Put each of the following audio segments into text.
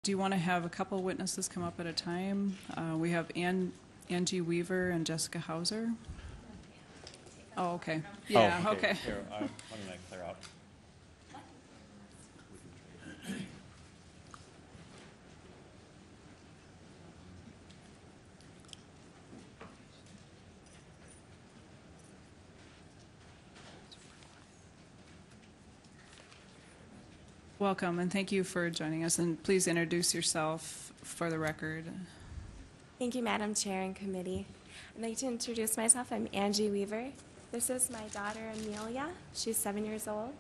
Do you want to have a couple witnesses come up at a time? We have Angie Weaver and Jessica Hauser. Oh, okay. Yeah, okay. Here, why don't I clear out? Welcome, and thank you for joining us. And please introduce yourself for the record. Thank you, Madam Chair and Committee. I'd like to introduce myself. I'm Angie Weaver. This is my daughter, Amelia. She's 7 years old.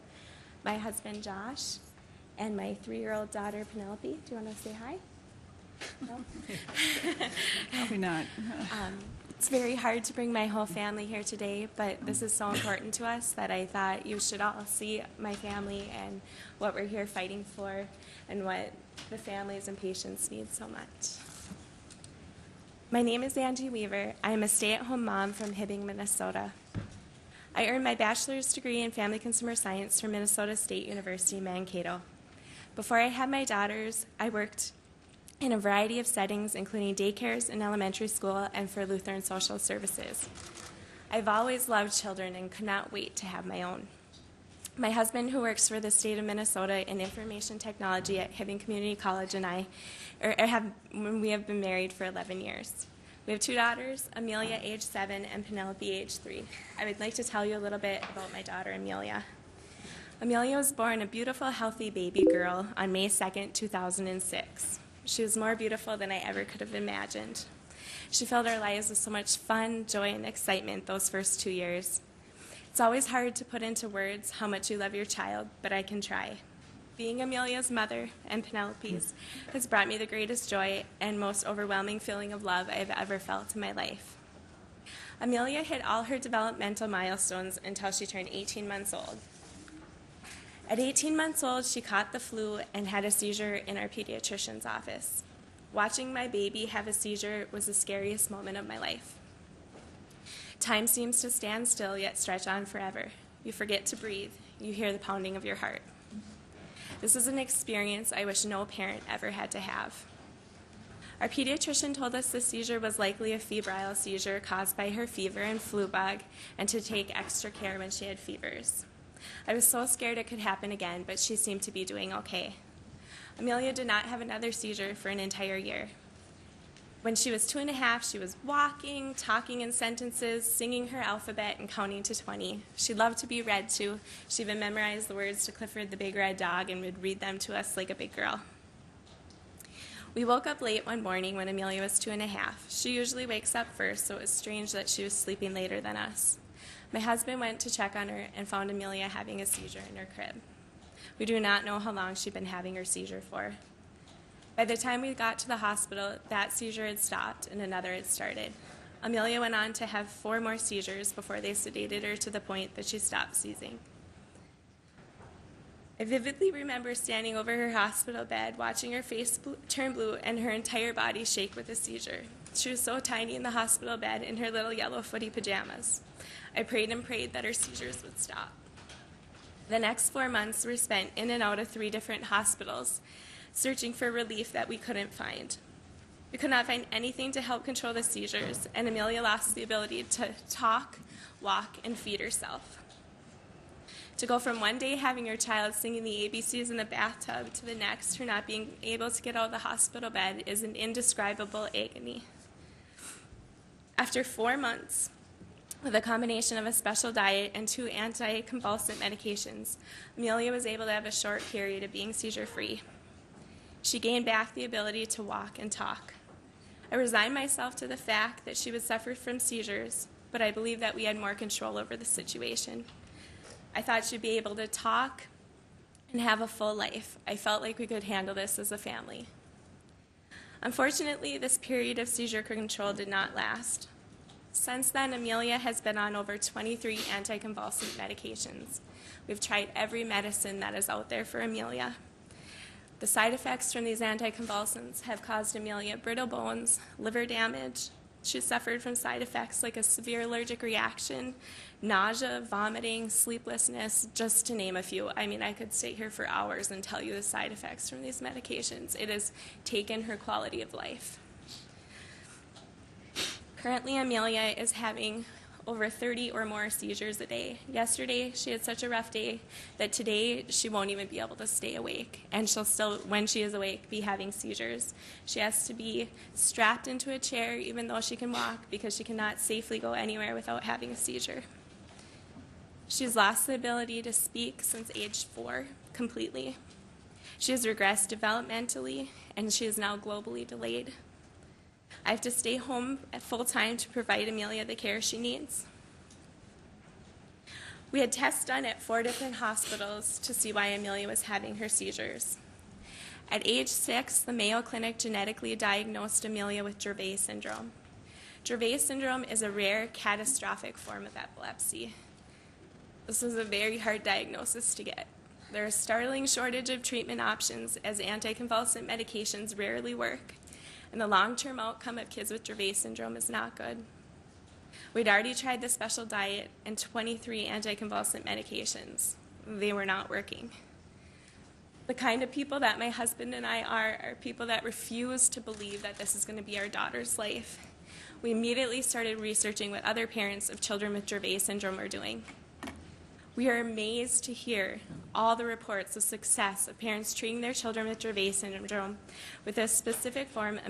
My husband, Josh, and my 3-year-old daughter, Penelope. Do you want to say hi? No? Probably not. It's very hard to bring my whole family here today, but this is so important to us that I thought you should all see my family and what we're here fighting for and what the families and patients need so much. My name is Angie Weaver. I am a stay-at-home mom from Hibbing, Minnesota. I earned my bachelor's degree in family consumer science from Minnesota State University, Mankato. Before I had my daughters, I worked in a variety of settings, including daycares in elementary school and for Lutheran Social Services. I've always loved children and could not wait to have my own. My husband, who works for the state of Minnesota in information technology at Hibbing Community College, and we have been married for 11 years. We have 2 daughters, Amelia, age 7, and Penelope, age 3. I would like to tell you a little bit about my daughter, Amelia. Amelia was born a beautiful, healthy baby girl on May 2nd, 2006. She was more beautiful than I ever could have imagined. She filled our lives with so much fun, joy, and excitement those first 2 years. It's always hard to put into words how much you love your child, but I can try. Being Amelia's mother and Penelope's has brought me the greatest joy and most overwhelming feeling of love I've ever felt in my life. Amelia hit all her developmental milestones until she turned 18 months old. At 18 months old, she caught the flu and had a seizure in our pediatrician's office. Watching my baby have a seizure was the scariest moment of my life. Time seems to stand still yet stretch on forever. You forget to breathe. You hear the pounding of your heart. This is an experience I wish no parent ever had to have. Our pediatrician told us the seizure was likely a febrile seizure caused by her fever and flu bug, and to take extra care when she had fevers. I was so scared it could happen again, but she seemed to be doing okay. Amelia did not have another seizure for an entire year. When she was 2.5, she was walking, talking in sentences, singing her alphabet, and counting to 20. She loved to be read to. She even memorized the words to Clifford the Big Red Dog and would read them to us like a big girl. We woke up late one morning when Amelia was 2.5. She usually wakes up first, so it was strange that she was sleeping later than us. My husband went to check on her and found Amelia having a seizure in her crib. We do not know how long she'd been having her seizure for. By the time we got to the hospital, that seizure had stopped and another had started. Amelia went on to have 4 more seizures before they sedated her to the point that she stopped seizing. I vividly remember standing over her hospital bed, watching her face turn blue and her entire body shake with a seizure. She was so tiny in the hospital bed in her little yellow footy pajamas. I prayed and prayed that her seizures would stop. The next 4 months were spent in and out of 3 different hospitals, searching for relief that we couldn't find. We could not find anything to help control the seizures, and Amelia lost the ability to talk, walk, and feed herself. To go from one day having your child singing the ABCs in the bathtub to the next, her not being able to get out of the hospital bed is an indescribable agony. After 4 months, with a combination of a special diet and 2 anticonvulsant medications, Amelia was able to have a short period of being seizure-free. She gained back the ability to walk and talk. I resigned myself to the fact that she would suffer from seizures, but I believed that we had more control over the situation. I thought she'd be able to talk and have a full life. I felt like we could handle this as a family. Unfortunately, this period of seizure control did not last. Since then, Amelia has been on over 23 anticonvulsant medications. We've tried every medicine that is out there for Amelia. The side effects from these anticonvulsants have caused Amelia brittle bones, liver damage, She suffered from side effects like a severe allergic reaction, nausea, vomiting, sleeplessness, just to name a few. I mean, I could stay here for hours and tell you the side effects from these medications. It has taken her quality of life. Currently, Amelia is having over 30 or more seizures a day. Yesterday, she had such a rough day that today she won't even be able to stay awake, and she'll still, when she is awake, be having seizures. She has to be strapped into a chair even though she can walk because she cannot safely go anywhere without having a seizure. She's lost the ability to speak since age 4 completely. She has regressed developmentally, and she is now globally delayed. I have to stay home at full time to provide Amelia the care she needs. We had tests done at 4 different hospitals to see why Amelia was having her seizures. At age 6, the Mayo Clinic genetically diagnosed Amelia with Dravet syndrome. Dravet syndrome is a rare, catastrophic form of epilepsy. This is a very hard diagnosis to get. There is a startling shortage of treatment options as anticonvulsant medications rarely work, and the long-term outcome of kids with Dravet syndrome is not good. We'd already tried the special diet and 23 anticonvulsant medications. They were not working. The kind of people that my husband and I are people that refuse to believe that this is going to be our daughter's life. We immediately started researching what other parents of children with Dravet syndrome are doing. We are amazed to hear all the reports of success of parents treating their children with Dravet syndrome with a specific form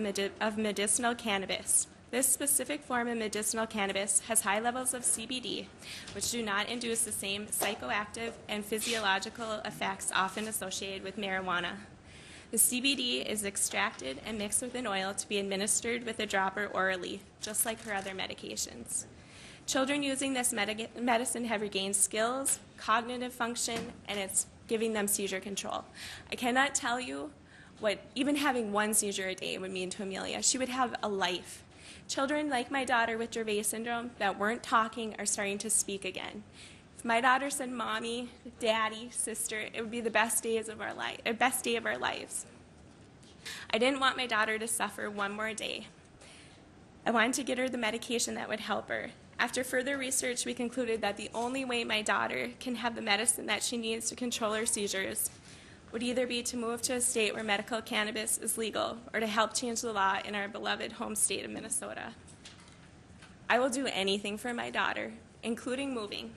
of medicinal cannabis. This specific form of medicinal cannabis has high levels of CBD, which do not induce the same psychoactive and physiological effects often associated with marijuana. The CBD is extracted and mixed with an oil to be administered with a dropper orally, just like her other medications. Children using this medicine have regained skills, cognitive function, and it's giving them seizure control. I cannot tell you what even having one seizure a day would mean to Amelia. She would have a life. Children like my daughter with Dravet syndrome that weren't talking are starting to speak again. If my daughter said mommy, daddy, sister, it would be the best day of our lives. I didn't want my daughter to suffer one more day. I wanted to get her the medication that would help her. After further research, we concluded that the only way my daughter can have the medicine that she needs to control her seizures would either be to move to a state where medical cannabis is legal or to help change the law in our beloved home state of Minnesota. I will do anything for my daughter, including moving.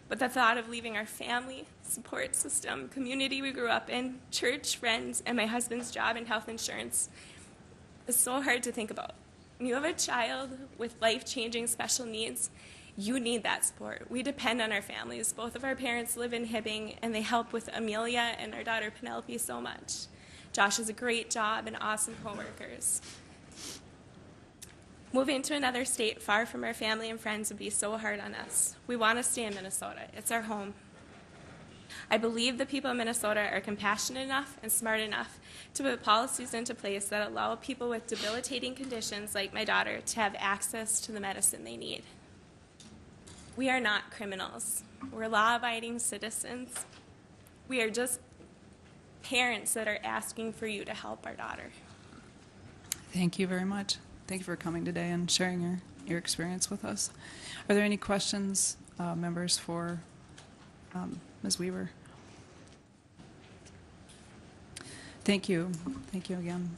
But the thought of leaving our family, support system, community we grew up in, church, friends, and my husband's job and health insurance is so hard to think about. When you have a child with life-changing special needs, you need that support. We depend on our families. Both of our parents live in Hibbing, and they help with Amelia and our daughter Penelope so much. Josh has a great job and awesome coworkers. Moving to another state far from our family and friends would be so hard on us. We want to stay in Minnesota. It's our home. I believe the people of Minnesota are compassionate enough and smart enough to put policies into place that allow people with debilitating conditions like my daughter to have access to the medicine they need. We are not criminals. We're law-abiding citizens. We are just parents that are asking for you to help our daughter. Thank you very much. Thank you for coming today and sharing your experience with us. Are there any questions, members, for Ms. Weaver? Thank you. Thank you again.